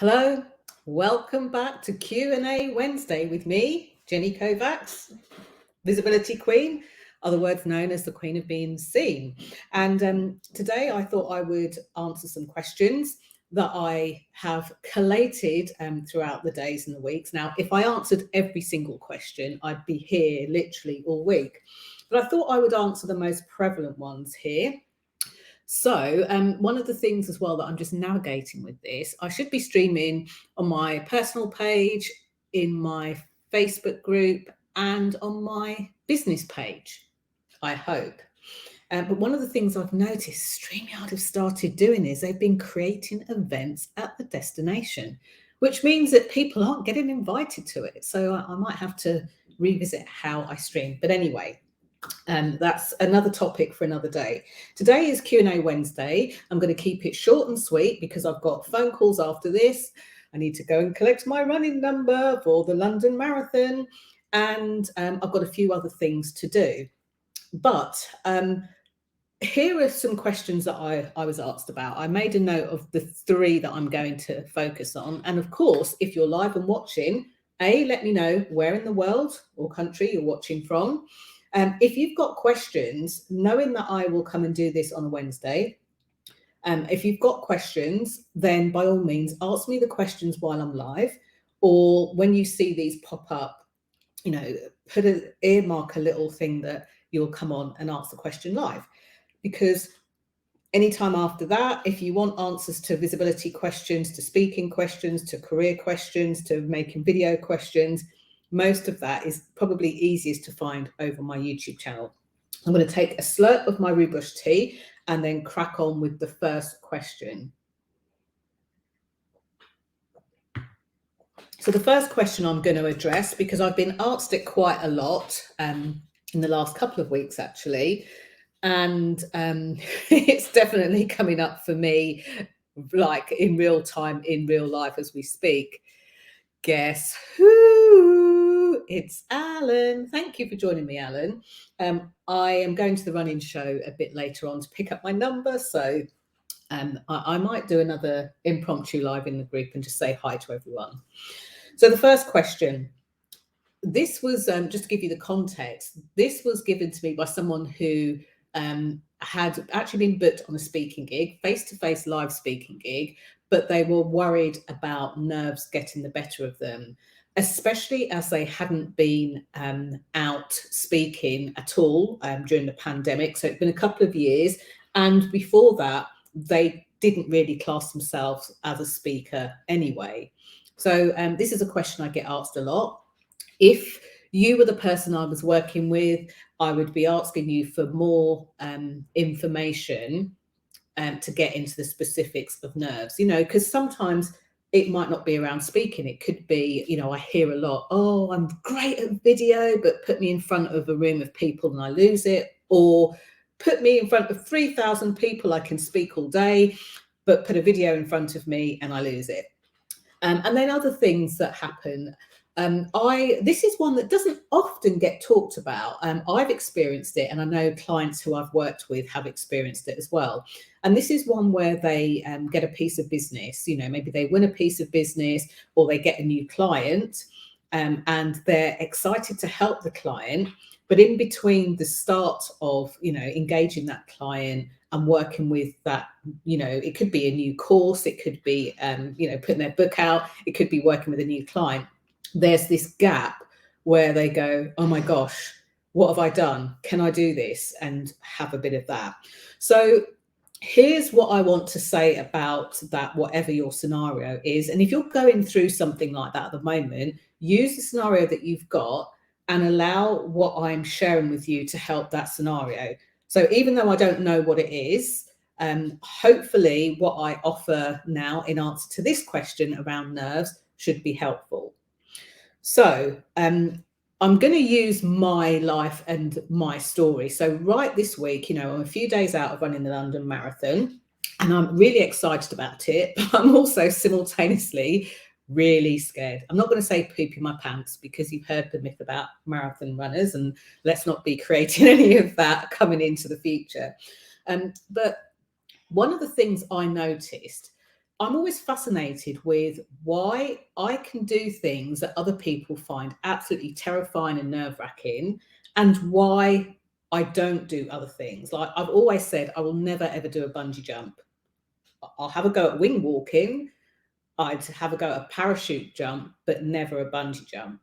Hello, welcome back to Q&A Wednesday with me, Jenny Kovacs, Visibility Queen, other words known as the Queen of Being Seen. And today I thought I would answer some questions that I have collated throughout the days and the weeks. Now, if I answered every single question, I'd be here literally all week. But I thought I would answer the most prevalent ones here. So one of the things as well that I'm just navigating with this, I should be streaming on my personal page, in my Facebook group, and on my business page, I hope. But one of the things I've noticed StreamYard have started doing is they've been creating events at the destination, which means that people aren't getting invited to it. So I might have to revisit how I stream. But anyway, that's another topic for another day. Today is Q&A Wednesday. I'm going to keep it short and sweet because I've got phone calls after this. I need to go and collect my running number for the London Marathon, and I've got a few other things to do. But here are some questions that I was asked about. I made a note of the three that I'm going to focus on. And of course, if you're live and watching, let me know where in the world or country you're watching from. If you've got questions, knowing that I will come and do this on a Wednesday, if you've got questions, then by all means, ask me the questions while I'm live, or when you see these pop up, earmark a little thing that you'll come on and ask the question live. Because anytime after that, if you want answers to visibility questions, to speaking questions, to career questions, to making video questions, most of that is probably easiest to find over my YouTube channel. I'm going to take a slurp of my rooibos tea and then crack on with the first question. So the first question I'm going to address, because I've been asked it quite a lot in the last couple of weeks, actually, and it's definitely coming up for me, like in real time, in real life as we speak. Guess who? It's Alan. Thank you for joining me, Alan. I am going to the running show a bit later on to pick up my number, so I might do another impromptu live in the group and just say hi to everyone. So the first question, this was, just to give you the context, this was given to me by someone who had actually been booked on a speaking gig, face-to-face live speaking gig, but they were worried about nerves getting the better of them, especially as they hadn't been out speaking at all during the pandemic. So it's been a couple of years. And before that, they didn't really class themselves as a speaker anyway. So this is a question I get asked a lot. If you were the person I was working with, I would be asking you for more information to get into the specifics of nerves, because sometimes it might not be around speaking. It could be, I hear a lot, oh, I'm great at video, but put me in front of a room of people and I lose it. Or put me in front of 3,000 people, I can speak all day, but put a video in front of me and I lose it. And then other things that happen. This is one that doesn't often get talked about. I've experienced it, and I know clients who I've worked with have experienced it as well. And this is one where they get a piece of business, maybe they win a piece of business or they get a new client, and they're excited to help the client. But in between the start of, engaging that client and working with that, it could be a new course, it could be, putting their book out, it could be working with a new client. There's this gap where they go, oh my gosh, what have I done? Can I do this? And have a bit of that. So here's what I want to say about that, whatever your scenario is. And if you're going through something like that at the moment, use the scenario that you've got and allow what I'm sharing with you to help that scenario. So even though I don't know what it is, hopefully what I offer now in answer to this question around nerves should be helpful. So I'm going to use my life and my story. So right this week, I'm a few days out of running the London Marathon and I'm really excited about it, but I'm also simultaneously really scared. I'm not going to say pooping my pants because you've heard the myth about marathon runners, and let's not be creating any of that coming into the future. But one of the things I noticed, I'm always fascinated with why I can do things that other people find absolutely terrifying and nerve-wracking, and why I don't do other things. Like I've always said, I will never ever do a bungee jump. I'll have a go at wing walking, I'd have a go at a parachute jump, but never a bungee jump.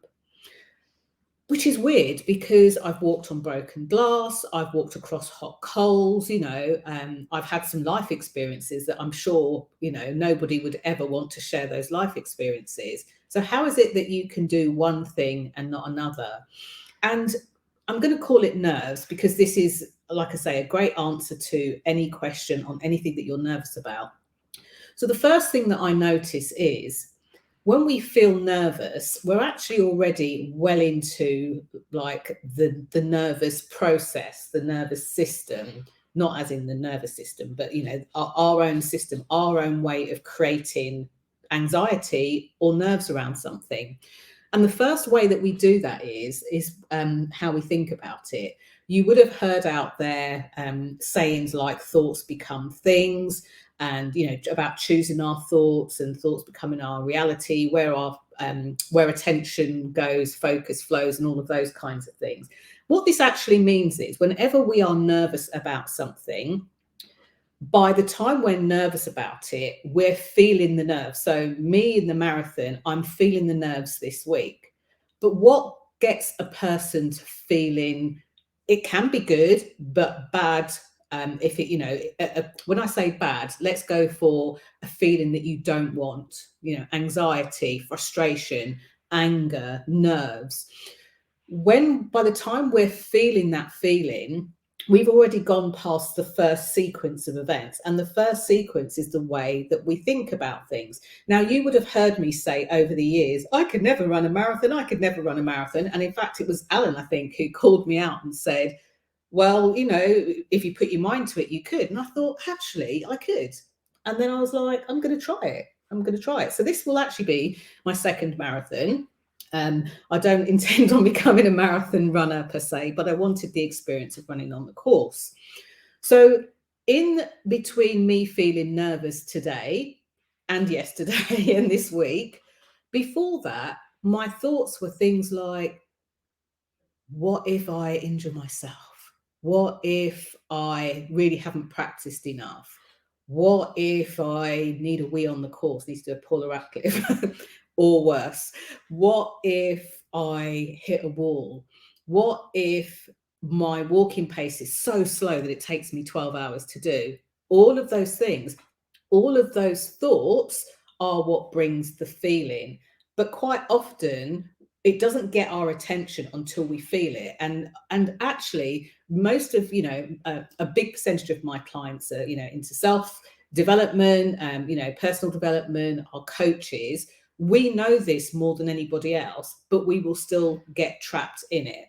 Which is weird because I've walked on broken glass, I've walked across hot coals, I've had some life experiences that I'm sure, nobody would ever want to share those life experiences. So, how is it that you can do one thing and not another? And I'm going to call it nerves because this is, like I say, a great answer to any question on anything that you're nervous about. So, the first thing that I notice is when we feel nervous, we're actually already well into like the nervous process, the nervous system, not as in the nervous system, but our own system, our own way of creating anxiety or nerves around something. And the first way that we do that is how we think about it. You would have heard out there sayings like thoughts become things, and about choosing our thoughts and thoughts becoming our reality, where attention goes, focus flows, and all of those kinds of things. What this actually means is whenever we are nervous about something, by the time we're nervous about it, we're feeling the nerves. So, me in the marathon, I'm feeling the nerves this week. But what gets a person to feeling it can be good, but bad? If it, when I say bad, let's go for a feeling that you don't want, anxiety, frustration, anger, nerves. When by the time we're feeling that feeling, we've already gone past the first sequence of events. And the first sequence is the way that we think about things. Now, you would have heard me say over the years, I could never run a marathon. I could never run a marathon. And in fact, it was Alan, I think, who called me out and said, well, if you put your mind to it, you could. And I thought, actually, I could. And then I was like, I'm going to try it. I'm going to try it. So this will actually be my second marathon. I don't intend on becoming a marathon runner per se, but I wanted the experience of running on the course. So in between me feeling nervous today and yesterday and this week, before that, my thoughts were things like, what if I injure myself? What if I really haven't practiced enough? What if I need a wee on the course, need to do a Paula Radcliffe or worse? What if I hit a wall? What if my walking pace is so slow that it takes me 12 hours to do? All of those things, all of those thoughts are what brings the feeling. But quite often, it doesn't get our attention until we feel it. And actually, most of a big percentage of my clients are into self development, personal development, our coaches. We know this more than anybody else, but we will still get trapped in it.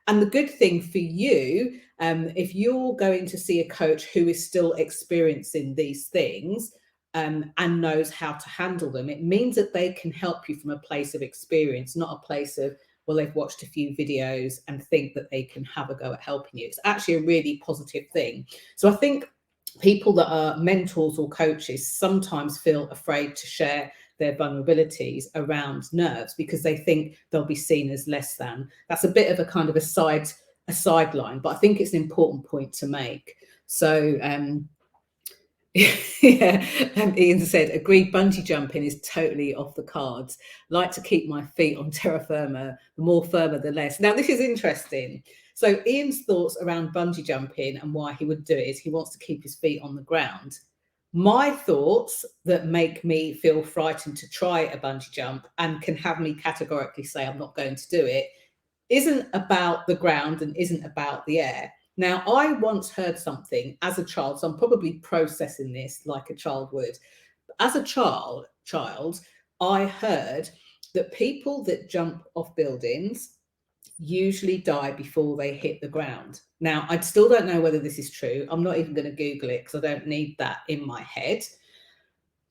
And the good thing for you, if you're going to see a coach who is still experiencing these things, and knows how to handle them, it means that they can help you from a place of experience, not a place of, well, they've watched a few videos and think that they can have a go at helping you. It's actually a really positive thing. So I think people that are mentors or coaches sometimes feel afraid to share their vulnerabilities around nerves because they think they'll be seen as less than. That's a bit of a kind of a sideline, but I think it's an important point to make. So yeah, Ian said, agreed, bungee jumping is totally off the cards. Like to keep my feet on terra firma, the more firmer, the less. Now, this is interesting. So Ian's thoughts around bungee jumping and why he would do it is he wants to keep his feet on the ground. My thoughts that make me feel frightened to try a bungee jump and can have me categorically say I'm not going to do it isn't about the ground and isn't about the air. Now, I once heard something as a child, so I'm probably processing this like a child would. As a child, I heard that people that jump off buildings usually die before they hit the ground. Now, I still don't know whether this is true. I'm not even going to Google it because I don't need that in my head.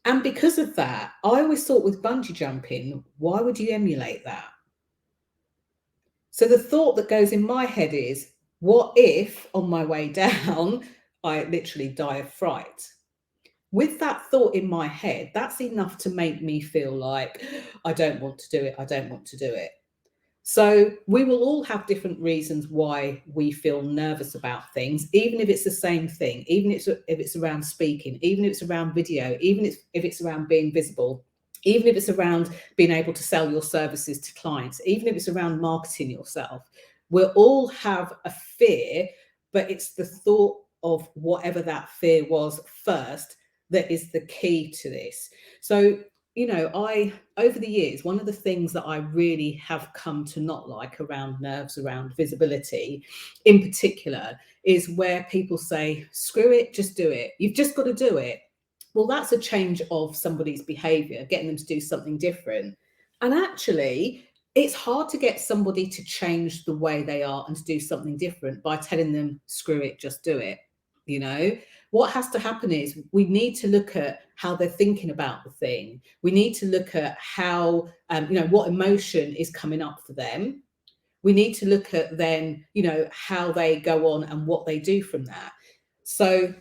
And because of that, I always thought with bungee jumping, why would you emulate that? So the thought that goes in my head is, what if on my way down, I literally die of fright? with that thought in my head, that's enough to make me feel like I don't want to do it. I don't want to do it. So we will all have different reasons why we feel nervous about things, even if it's the same thing, even if it's around speaking, even if it's around video, even if it's around being visible, even if it's around being able to sell your services to clients, even if it's around marketing yourself. We'll all have a fear, but it's the thought of whatever that fear was first that is the key to this. So, I, over the years, one of the things that I really have come to not like around nerves, around visibility in particular, is where people say, screw it, just do it. You've just got to do it. Well, that's a change of somebody's behavior, getting them to do something different. And actually, it's hard to get somebody to change the way they are and to do something different by telling them, screw it, just do it. What has to happen is we need to look at how they're thinking about the thing. We need to look at how, what emotion is coming up for them. We need to look at then, how they go on and what they do from that. So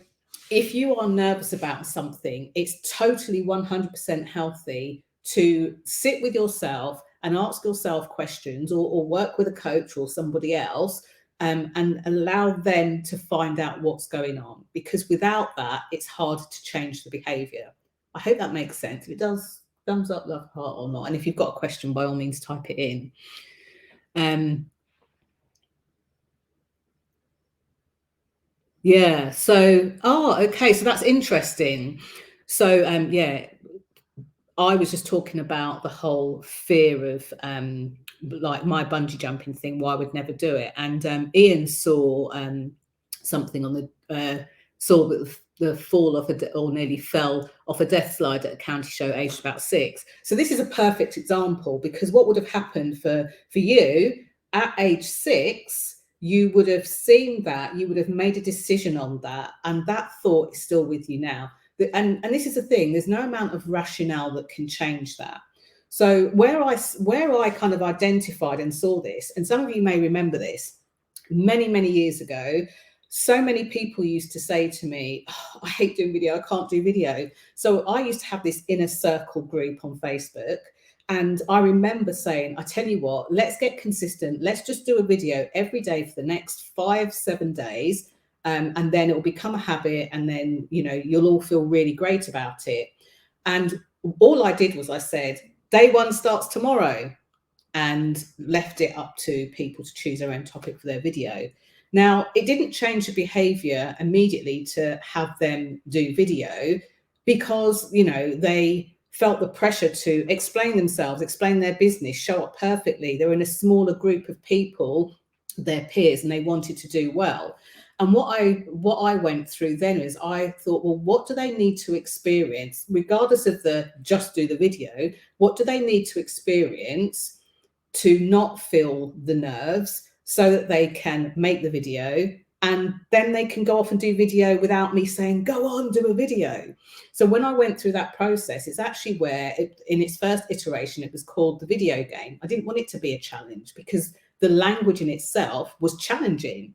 if you are nervous about something, it's totally 100% healthy to sit with yourself and ask yourself questions, or work with a coach or somebody else, and allow them to find out what's going on. Because without that, it's hard to change the behavior. I hope that makes sense. If it does, thumbs up, love, heart, or not. And if you've got a question, by all means, type it in. Yeah. So, okay. So that's interesting. So, yeah, I was just talking about the whole fear of like my bungee jumping thing, why I would never do it. And Ian saw something on saw the fall off or nearly fell off a death slide at a county show aged about 6. So this is a perfect example, because what would have happened for you at age 6, you would have seen that, you would have made a decision on that, and that thought is still with you now. And this is the thing, there's no amount of rationale that can change that. So where I kind of identified and saw this, and some of you may remember this, many years ago, so many people used to say to me, oh, I hate doing video, I can't do video. So I used to have this inner circle group on Facebook. And I remember saying, I tell you what, let's get consistent. Let's just do a video every day for the next 5-7 days. And then it will become a habit. And then, you'll all feel really great about it. And all I did was I said, day 1 starts tomorrow, and left it up to people to choose their own topic for their video. Now, it didn't change the behavior immediately to have them do video, because, they felt the pressure to explain themselves, explain their business, show up perfectly. They were in a smaller group of people, their peers, and they wanted to do well. And what I went through then is I thought, well, what do they need to experience, regardless of the just do the video? What do they need to experience to not feel the nerves, so that they can make the video, and then they can go off and do video without me saying, go on, do a video. So when I went through that process, it's actually where in its first iteration, it was called the video game. I didn't want it to be a challenge, because the language in itself was challenging.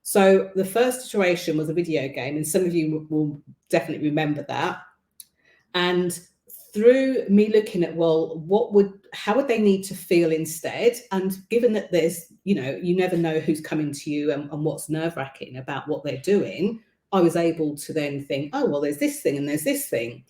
So the first iteration was a video game, and some of you will definitely remember that. And through me looking at, well, how would they need to feel instead? And given that there's, you never know who's coming to you and what's nerve-wracking about what they're doing, I was able to then think, oh, well, there's this thing and there's this thing.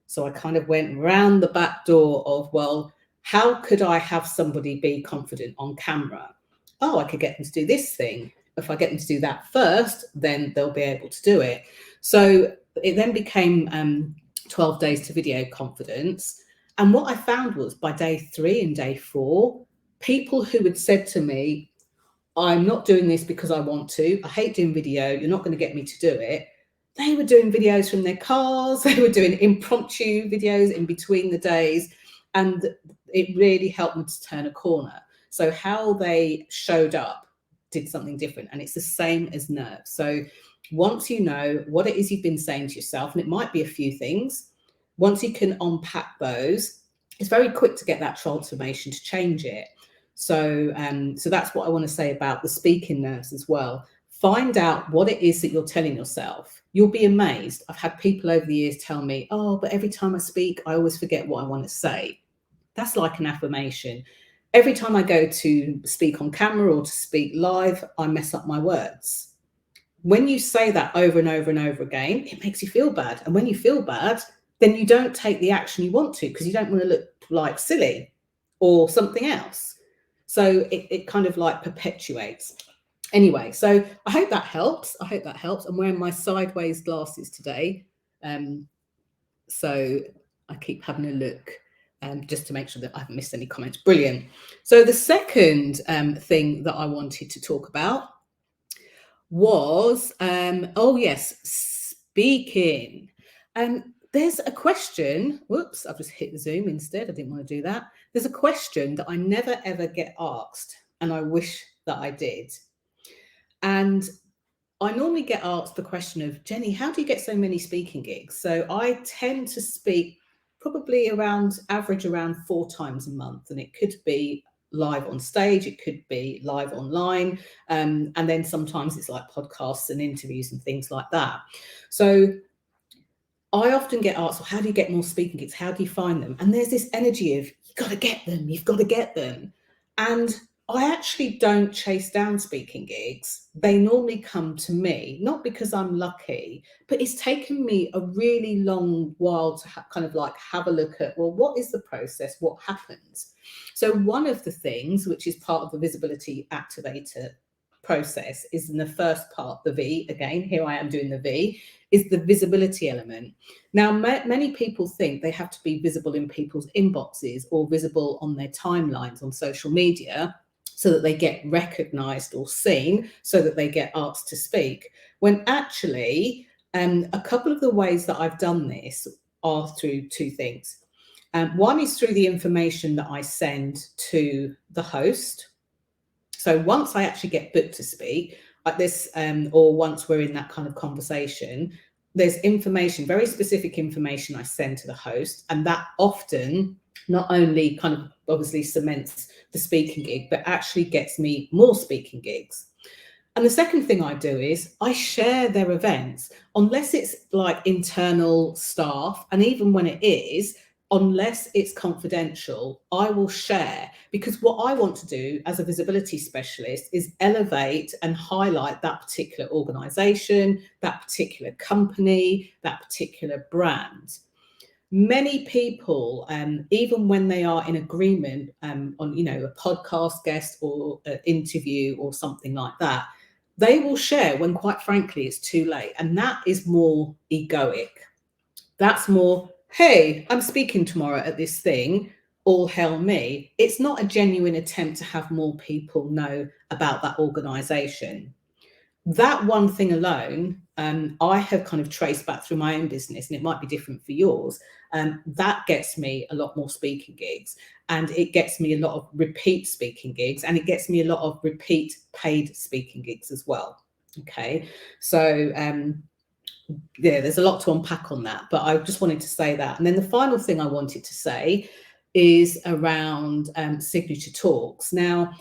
So I kind of went round the back door of, well, how could I have somebody be confident on camera? Oh, I could get them to do this thing. If I get them to do that first, then they'll be able to do it. So it then became 12 days to video confidence. And what I found was, by day 3 and day 4, people who had said to me, I'm not doing this because I want to, I hate doing video, you're not going to get me to do it, they were doing videos from their cars, they were doing impromptu videos in between the days, and it really helped them to turn a corner. So how they showed up did something different, and it's the same as nerves. So once you know what it is you've been saying to yourself, and it might be a few things, once you can unpack those, it's very quick to get that transformation, to change it. So that's what I want to say about the speaking nerves as well. Find out what it is that you're telling yourself. You'll be amazed. I've had people over the years tell me, oh, but every time I speak, I always forget what I want to say. That's like an affirmation. Every time I go to speak on camera or to speak live, I mess up my words. When you say that over and over and over again, it makes you feel bad. And when you feel bad, then you don't take the action you want to, because you don't want to look like silly or something else. So it kind of like perpetuates. Anyway, so I hope that helps. I'm wearing my sideways glasses today. So I keep having a look just to make sure that I haven't missed any comments. Brilliant. So the second thing that I wanted to talk about was, oh yes, speaking. There's a question. Whoops, I've just hit the Zoom instead. I didn't want to do that. There's a question that I never ever get asked, and I wish that I did. And I normally get asked the question of, Jenny, how do you get so many speaking gigs? So I tend to speak probably average around 4 times a month, and it could be live on stage, it could be live online, and then sometimes it's like podcasts and interviews and things like that. So I often get asked, well, how do you get more speaking gigs? How do you find them? And there's this energy of, you've got to get them. And I actually don't chase down speaking gigs. They normally come to me, not because I'm lucky, but it's taken me a really long while to kind of like have a look at, well, what is the process? What happens? So one of the things, which is part of the visibility activator process, is in the first part, the V, again, here I am doing the V, is the visibility element. Now, many people think they have to be visible in people's inboxes or visible on their timelines on social media so that they get recognized or seen, so that they get asked to speak. When actually, a couple of the ways that I've done this are through 2 things. One is through the information that I send to the host. So once I actually get booked to speak, like this, or once we're in that kind of conversation, there's information, very specific information I send to the host, and that often not only kind of obviously cements the speaking gig, but actually gets me more speaking gigs. And the second thing I do is I share their events, unless it's like internal staff, and even when it is, unless it's confidential, I will share, because what I want to do as a visibility specialist is elevate and highlight that particular organization, that particular company, that particular brand. Many people, even when they are in agreement on, a podcast guest or an interview or something like that, they will share when, quite frankly, it's too late. And that is more egoic. That's more, hey, I'm speaking tomorrow at this thing, all hail me. It's not a genuine attempt to have more people know about that organization. That one thing alone, I have kind of traced back through my own business, and it might be different for yours. That gets me a lot more speaking gigs, and it gets me a lot of repeat speaking gigs, and it gets me a lot of repeat paid speaking gigs as well. Okay, so yeah, there's a lot to unpack on that, but I just wanted to say that. And then the final thing I wanted to say is around signature talks. Now,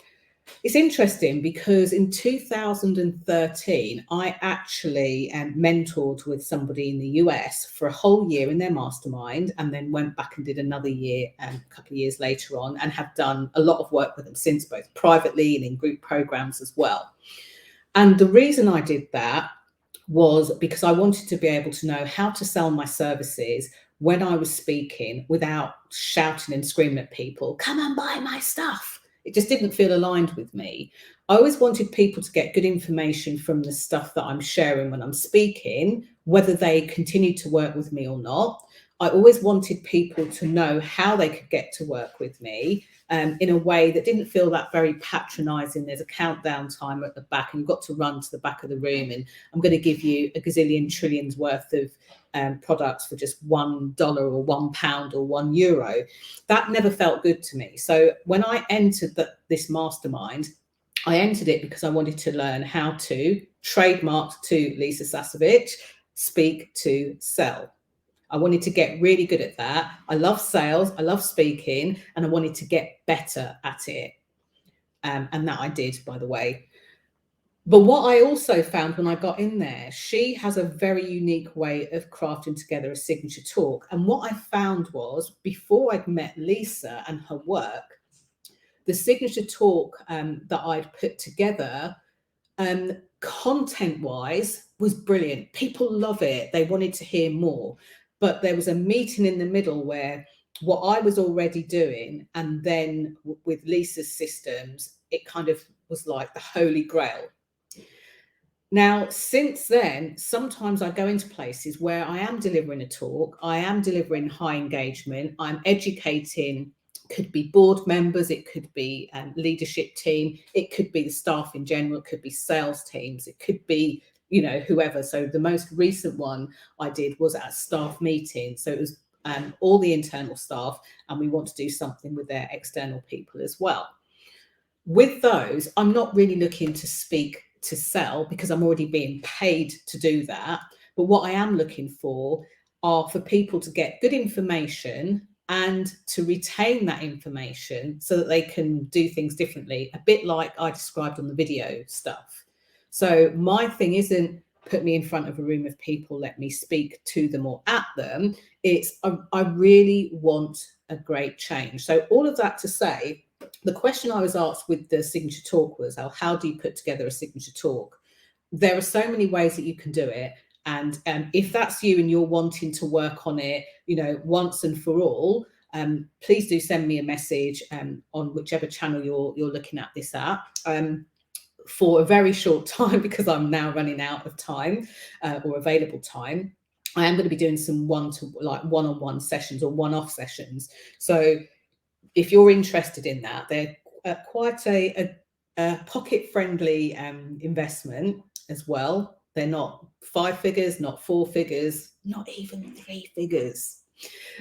it's interesting because in 2013, I actually mentored with somebody in the US for a whole year in their mastermind, and then went back and did another year a couple of years later on, and have done a lot of work with them since, both privately and in group programs as well. And the reason I did that was because I wanted to be able to know how to sell my services when I was speaking without shouting and screaming at people, come and buy my stuff. It just didn't feel aligned with me. I always wanted people to get good information from the stuff that I'm sharing when I'm speaking, whether they continue to work with me or not. I always wanted people to know how they could get to work with me in a way that didn't feel that very patronizing. There's a countdown timer at the back, and you've got to run to the back of the room, and I'm going to give you a gazillion trillions worth of products for just $1 or £1 or €1. That never felt good to me. So when I entered this mastermind, I entered it because I wanted to learn how to, trademarked to Lisa Sasovich, speak to sell. I wanted to get really good at that. I love sales, I love speaking, and I wanted to get better at it. And that I did, by the way. But what I also found when I got in there, she has a very unique way of crafting together a signature talk. And what I found was, before I'd met Lisa and her work, the signature talk that I'd put together, content wise, was brilliant. People love it. They wanted to hear more. But there was a meeting in the middle where what I was already doing, and then with Lisa's systems, it kind of was like the holy grail. Now, since then, sometimes I go into places where I am delivering a talk, I am delivering high engagement, I'm educating, could be board members, it could be leadership team, it could be the staff in general, it could be sales teams, it could be, you know, whoever. So the most recent one I did was at a staff meeting. So it was all the internal staff, and we want to do something with their external people as well. With those, I'm not really looking to speak to sell, because I'm already being paid to do that. But what I am looking for are for people to get good information and to retain that information so that they can do things differently, a bit like I described on the video stuff. So my thing isn't put me in front of a room of people, let me speak to them or at them. It's I really want a great change. So all of that to say, the question I was asked with the signature talk was, how do you put together a signature talk? There are so many ways that you can do it. And if that's you and you're wanting to work on it, you know, once and for all, please do send me a message on whichever channel you're looking at this at. For a very short time, because I'm now running out of time or available time. I am going to be doing some one-on-one sessions or one-off sessions. So if you're interested in that, they're quite a pocket-friendly investment as well. They're not 5 figures, not 4 figures, not even 3 figures.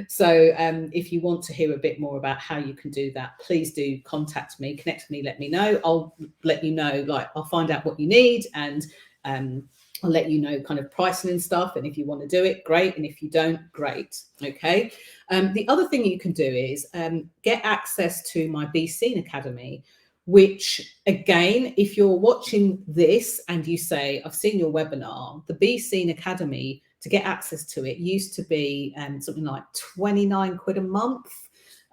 So if you want to hear a bit more about how you can do that, please do contact me, connect with me, let me know. I'll let you know, like, I'll find out what you need, and I'll let you know kind of pricing and stuff. And if you want to do it, great. And if you don't, great. Okay. The other thing you can do is get access to my Be Seen Academy, which, again, if you're watching this and you say, I've seen your webinar, the Be Seen Academy, to get access to it used to be something like 29 quid a month.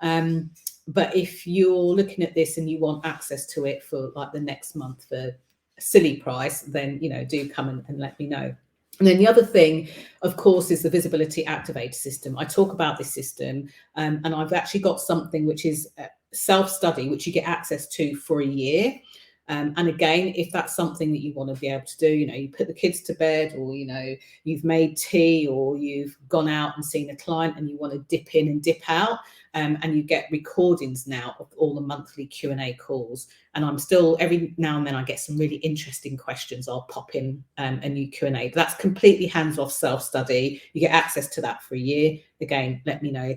But if you're looking at this and you want access to it for like the next month for a silly price, then, you know, do come and let me know. And then the other thing, of course, is the visibility activator system. I talk about this system, and I've actually got something which is self-study, which you get access to for a year. And again, if that's something that you want to be able to do, you know, you put the kids to bed, or, you know, you've made tea, or you've gone out and seen a client and you want to dip in and dip out, and you get recordings now of all the monthly Q&A calls. And I'm still, every now and then I get some really interesting questions. I'll pop in a new Q&A, but that's completely hands-off self-study. You get access to that for a year. Again, let me know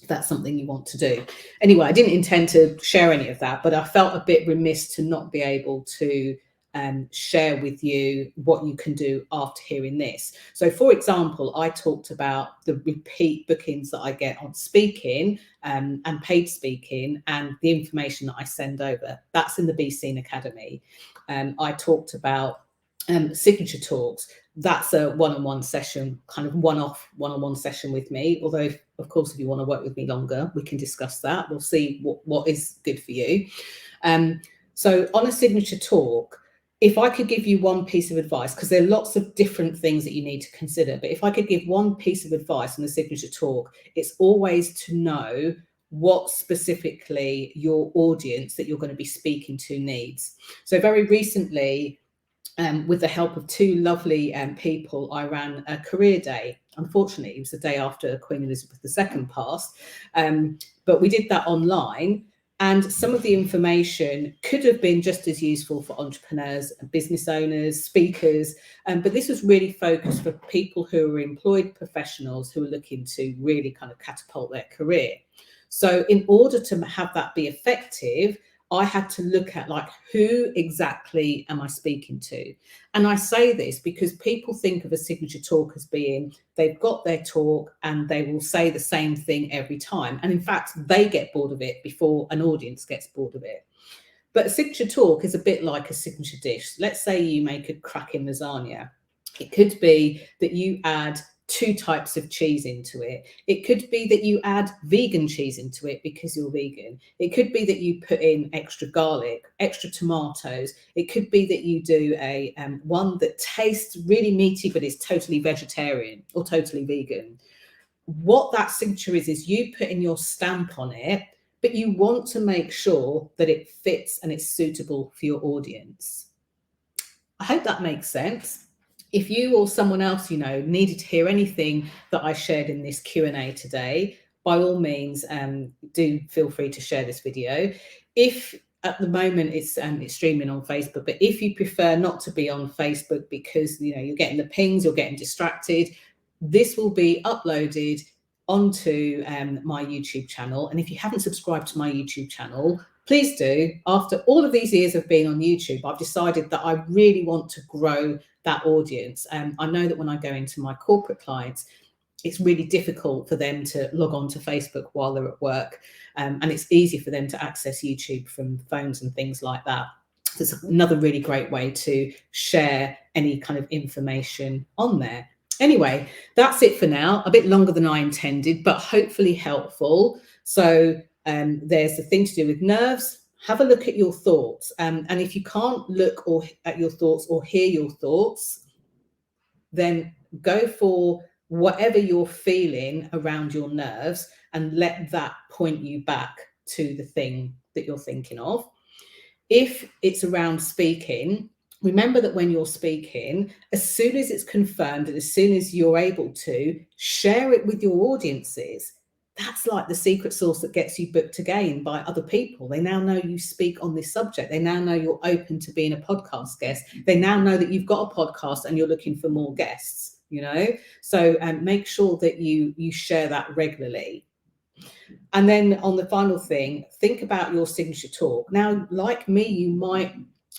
if that's something you want to do. Anyway, I didn't intend to share any of that, but I felt a bit remiss to not be able to share with you what you can do after hearing this. So, for example, I talked about the repeat bookings that I get on speaking and paid speaking, and the information that I send over. That's in the Be Seen Academy. I talked about signature talks. That's a one-on-one session, kind of one-off one-on-one session with me. Although, of course, if you want to work with me longer, we can discuss that. We'll see what is good for you. So on a signature talk, if I could give you one piece of advice, because there are lots of different things that you need to consider, but if I could give one piece of advice on a signature talk, it's always to know what specifically your audience that you're going to be speaking to needs. So very recently, with the help of 2 lovely people, I ran a career day. Unfortunately, it was the day after Queen Elizabeth II passed, but we did that online. And some of the information could have been just as useful for entrepreneurs and business owners, speakers, but this was really focused for people who are employed professionals who are looking to really kind of catapult their career. So in order to have that be effective, I had to look at, like, who exactly am I speaking to? And I say this because people think of a signature talk as being, they've got their talk and they will say the same thing every time. And in fact, they get bored of it before an audience gets bored of it. But a signature talk is a bit like a signature dish. Let's say you make a cracking lasagna. It could be that you add 2 types of cheese into it. It could be that you add vegan cheese into it because you're vegan. It could be that you put in extra garlic, extra tomatoes. It could be that you do a one that tastes really meaty but is totally vegetarian or totally vegan. What that signature is you put in your stamp on it, but you want to make sure that it fits and it's suitable for your audience. I hope that makes sense. If you or someone else you know needed to hear anything that I shared in this Q&A today, by all means, do feel free to share this video. If at the moment it's streaming on Facebook, but if you prefer not to be on Facebook because you're getting the pings, you're getting distracted, this will be uploaded onto my YouTube channel. And if you haven't subscribed to my YouTube channel, please do. After all of these years of being on YouTube, I've decided that I really want to grow that audience. I know that when I go into my corporate clients, it's really difficult for them to log on to Facebook while they're at work. And it's easy for them to access YouTube from phones and things like that. So it's another really great way to share any kind of information on there. Anyway, that's it for now. A bit longer than I intended, but hopefully helpful. So there's the thing to do with nerves. Have a look at your thoughts. And if you can't look at your thoughts or hear your thoughts, then go for whatever you're feeling around your nerves and let that point you back to the thing that you're thinking of. If it's around speaking, remember that when you're speaking, as soon as it's confirmed and as soon as you're able to share it with your audiences, that's like the secret sauce that gets you booked again by other people. They now know you speak on this subject. They now know you're open to being a podcast guest. They now know that you've got a podcast and you're looking for more guests, So make sure that you share that regularly. And then on the final thing, think about your signature talk. Now, like me, you might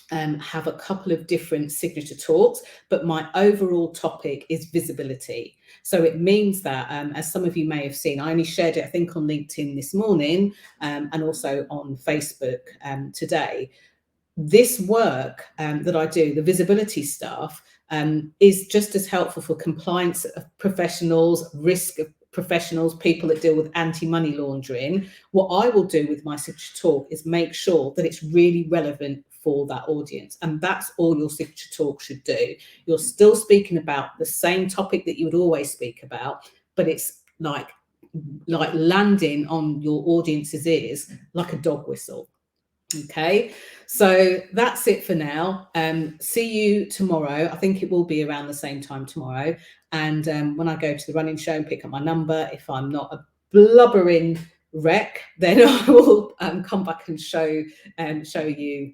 have a couple of different signature talks, but my overall topic is visibility. So it means that, as some of you may have seen, I only shared it, I think, on LinkedIn this morning and also on Facebook today. This work that I do, the visibility stuff, is just as helpful for compliance professionals, risk professionals, people that deal with anti-money laundering. What I will do with my signature talk is make sure that it's really relevant for that audience. And that's all your signature talk should do. You're still speaking about the same topic that you would always speak about, but it's like landing on your audience's ears like a dog whistle. Okay, so that's it for now. See you tomorrow. I think it will be around the same time tomorrow. And when I go to the running show and pick up my number, if I'm not a blubbering wreck, then I will come back and show you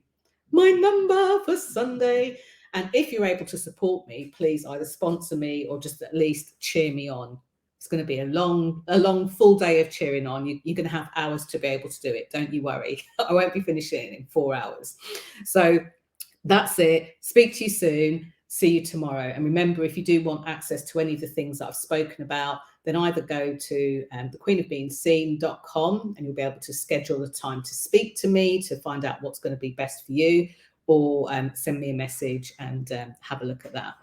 my number for Sunday. And if you're able to support me, please either sponsor me or just at least cheer me on. It's going to be a long full day of cheering on. You're going to have hours to be able to do it. Don't you worry. I won't be finishing in 4 hours. So that's it. Speak to you soon. See you tomorrow. And remember, if you do want access to any of the things that I've spoken about, then either go to thequeenofbeingseen.com and you'll be able to schedule a time to speak to me to find out what's going to be best for you, or send me a message and have a look at that.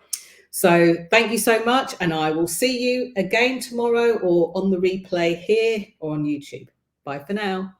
So thank you so much, and I will see you again tomorrow or on the replay here or on YouTube. Bye for now.